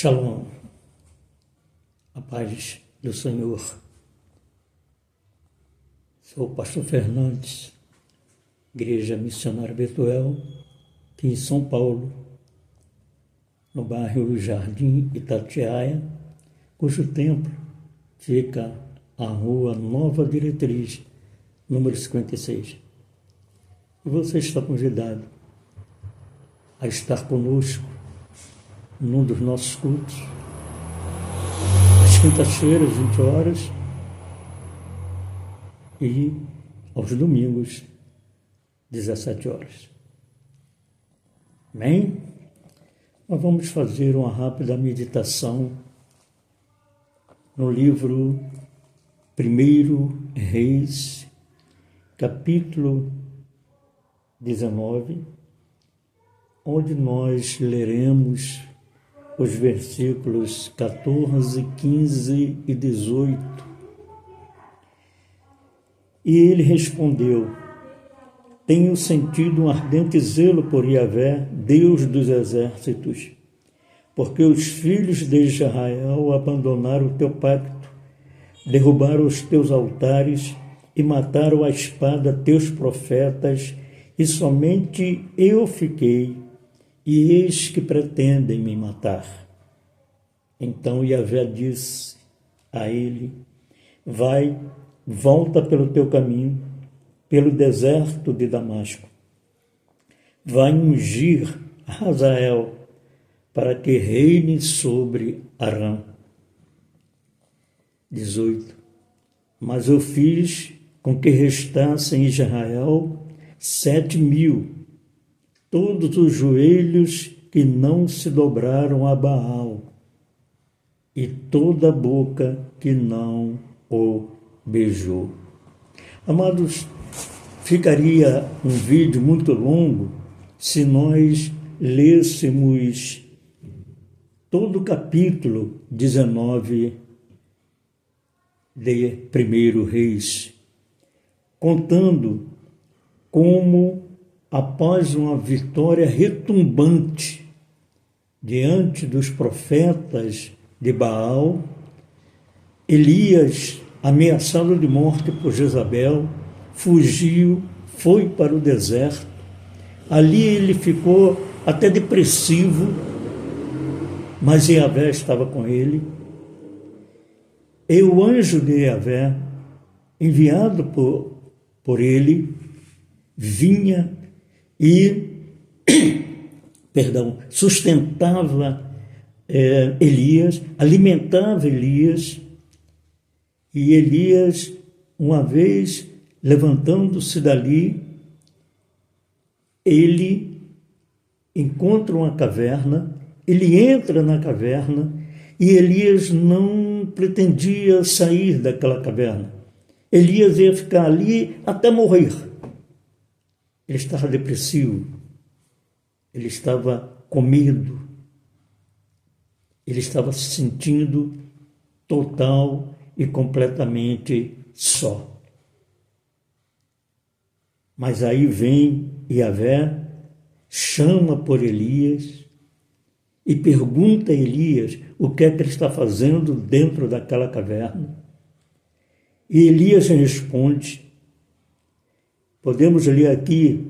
Shalom, a paz do Senhor. Sou o pastor Fernandes, Igreja Missionária Betuel, aqui em São Paulo, no bairro Jardim Itatiaia, cujo templo fica à rua Nova Diretriz, número 56. E você está convidado a estar conosco num dos nossos cultos, às quintas-feiras, 20 horas, e aos domingos, 17 horas. Amém? Nós vamos fazer uma rápida meditação no livro 1 Reis, capítulo 19, onde nós leremos os versículos 14, 15 e 18. E ele respondeu: tenho sentido um ardente zelo por Yahvé, Deus dos exércitos, porque os filhos de Israel abandonaram o teu pacto, derrubaram os teus altares e mataram à espada teus profetas, e somente eu fiquei, e eis que pretendem me matar. Então Yahvé disse a ele: vai, volta pelo teu caminho, pelo deserto de Damasco. Vai ungir Hazael para que reine sobre Aram. 18. Mas eu fiz com que restassem em Israel 7.000, todos os joelhos que não se dobraram a Baal, e toda a boca que não o beijou. Amados, ficaria um vídeo muito longo se nós lêssemos todo o capítulo 19 de 1 Reis, contando como, após uma vitória retumbante diante dos profetas de Baal, Elias, ameaçado de morte por Jezabel, fugiu, foi para o deserto. Ali ele ficou até depressivo, mas Yahvé estava com ele. E o anjo de Yahvé, enviado por ele, vinha e sustentava Elias, alimentava Elias. E Elias, uma vez levantando-se dali, ele encontra uma caverna, ele entra na caverna, e Elias não pretendia sair daquela caverna. Elias ia ficar ali até morrer. Ele estava depressivo, ele estava com medo, ele estava se sentindo total e completamente só. Mas aí vem Yahvé, chama por Elias e pergunta a Elias o que é que ele está fazendo dentro daquela caverna. E Elias responde. Podemos ler aqui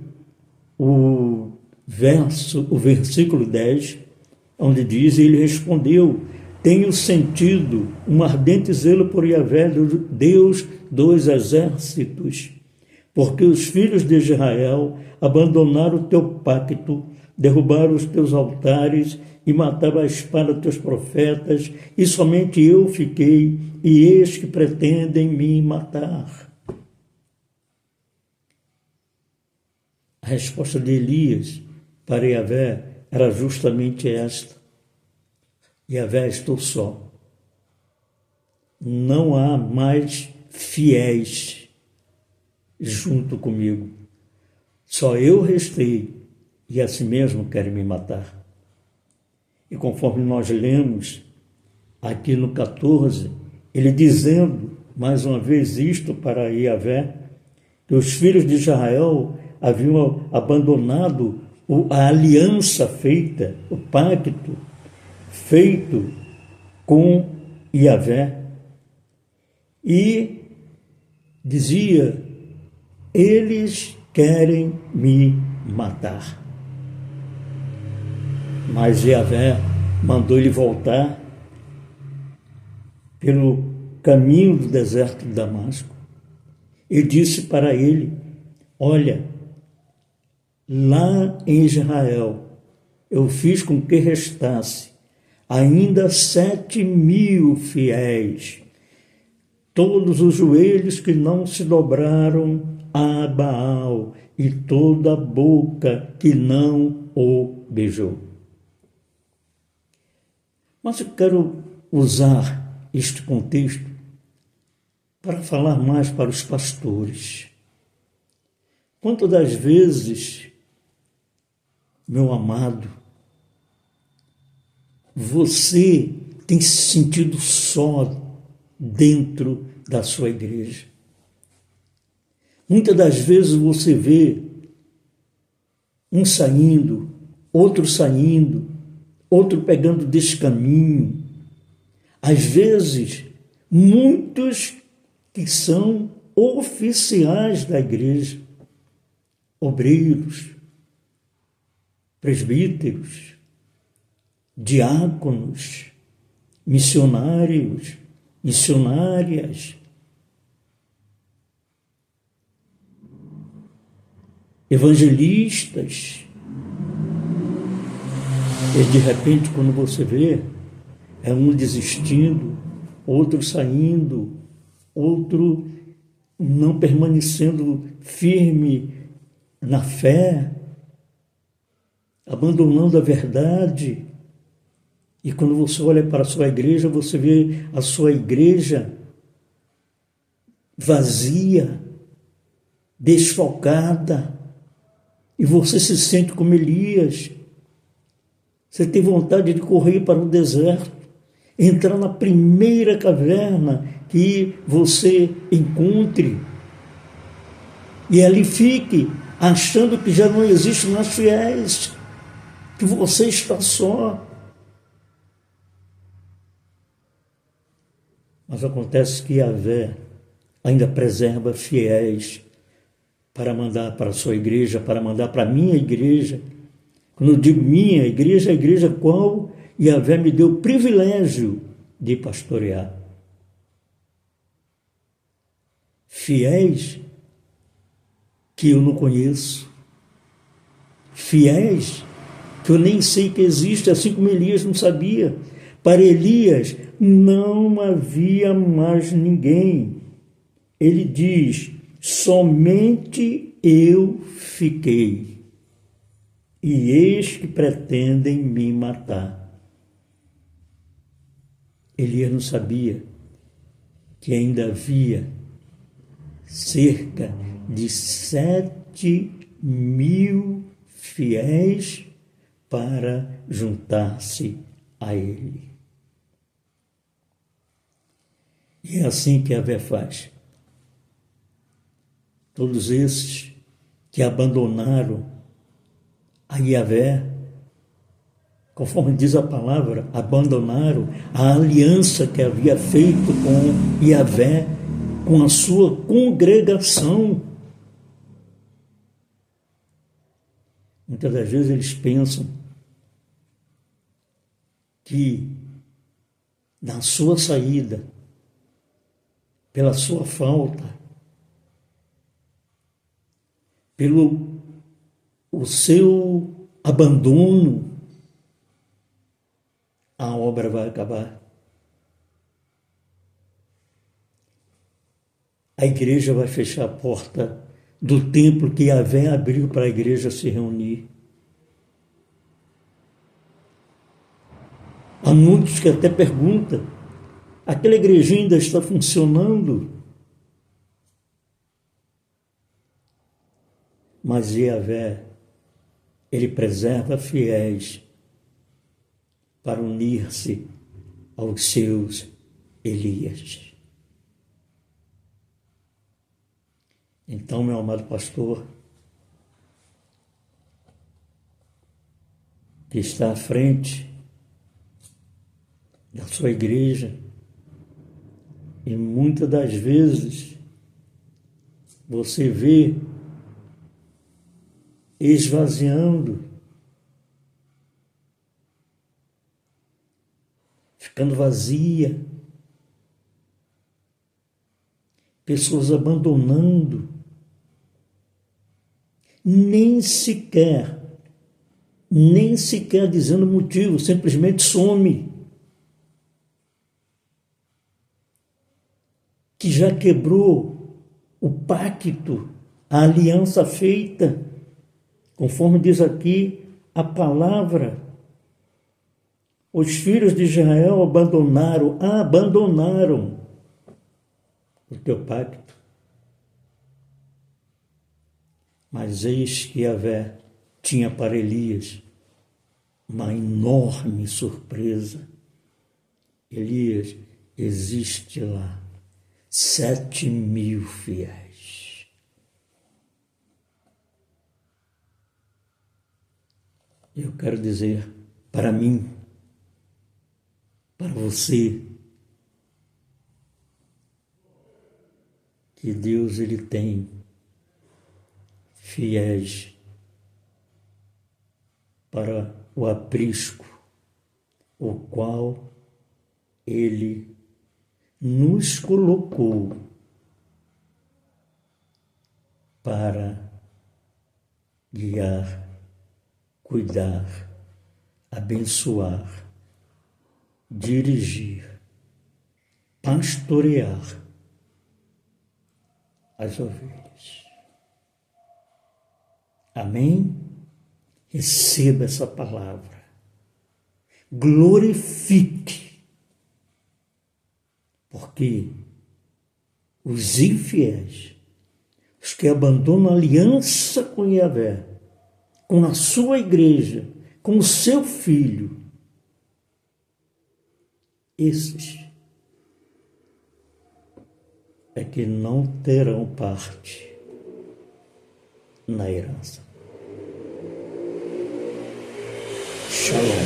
o versículo 10, onde diz: ele respondeu: tenho sentido um ardente zelo por Yahvé, Deus dos exércitos, porque os filhos de Israel abandonaram o teu pacto, derrubaram os teus altares e mataram à espada teus profetas, e somente eu fiquei, e eis que pretendem me matar. A resposta de Elias para Yahvé era justamente esta: Yahvé, estou só. Não há mais fiéis junto comigo. Só eu restei, e assim mesmo querem me matar. E conforme nós lemos aqui no 14, ele dizendo mais uma vez isto para Yahvé, que os filhos de Israel haviam abandonado a aliança feita, o pacto feito com Yahvé, e dizia: eles querem me matar. Mas Yahvé mandou ele voltar pelo caminho do deserto de Damasco e disse para ele: olha, lá em Israel eu fiz com que restasse ainda 7.000 fiéis, todos os joelhos que não se dobraram a Baal e toda a boca que não o beijou. Mas eu quero usar este contexto para falar mais para os pastores. Quantas das vezes, meu amado, você tem se sentido só dentro da sua igreja? Muitas das vezes você vê um saindo, outro pegando desse caminho. Às vezes, muitos que são oficiais da igreja, obreiros, presbíteros, diáconos, missionários, missionárias, evangelistas. E de repente, quando você vê, é um desistindo, outro saindo, outro não permanecendo firme na fé, abandonando a verdade. E quando você olha para a sua igreja, você vê a sua igreja vazia, desfocada, e você se sente como Elias. Você tem vontade de correr para o deserto, entrar na primeira caverna que você encontre, e ali fique, achando que já não existe mais fiéis, que você está só. Mas acontece que Yahvé ainda preserva fiéis para mandar para a sua igreja, para mandar para a minha igreja. Quando eu digo minha igreja, a igreja qual Yahvé me deu o privilégio de pastorear. Fiéis que eu não conheço, fiéis que eu nem sei que existe, assim como Elias não sabia. Para Elias não havia mais ninguém. Ele diz: somente eu fiquei, e eis que pretendem me matar. Elias não sabia que ainda havia cerca de 7.000 fiéis para juntar-se a ele. E é assim que Yahvé faz. Todos esses que abandonaram a Yahvé, conforme diz a palavra, abandonaram a aliança que havia feito com Yahvé, com a sua congregação. Muitas das vezes eles pensam que na sua saída, pela sua falta, pelo o seu abandono, a obra vai acabar. A igreja vai fechar a porta do templo que Yahvé abriu para a igreja se reunir. Há muitos que até perguntam: aquela igrejinha ainda está funcionando? Mas Yahvé, ele preserva fiéis para unir-se aos seus Elias. Então, meu amado pastor, que está à frente da sua igreja, e muitas das vezes você vê esvaziando, ficando vazia, pessoas abandonando, nem sequer dizendo motivo, simplesmente some. Que já quebrou o pacto, a aliança feita, conforme diz aqui a palavra. Os filhos de Israel abandonaram o teu pacto. Mas eis que Yahvé tinha para Elias uma enorme surpresa. Elias, existe lá 7.000 fiéis. Eu quero dizer para mim, para você, que Deus ele tem fiéis para o aprisco, o qual ele nos colocou para guiar, cuidar, abençoar, dirigir, pastorear as ovelhas. Amém? Receba essa palavra. Glorifique. Porque os infiéis, os que abandonam a aliança com Yahvé, com a sua igreja, com o seu filho, esses é que não terão parte na herança. Shalom.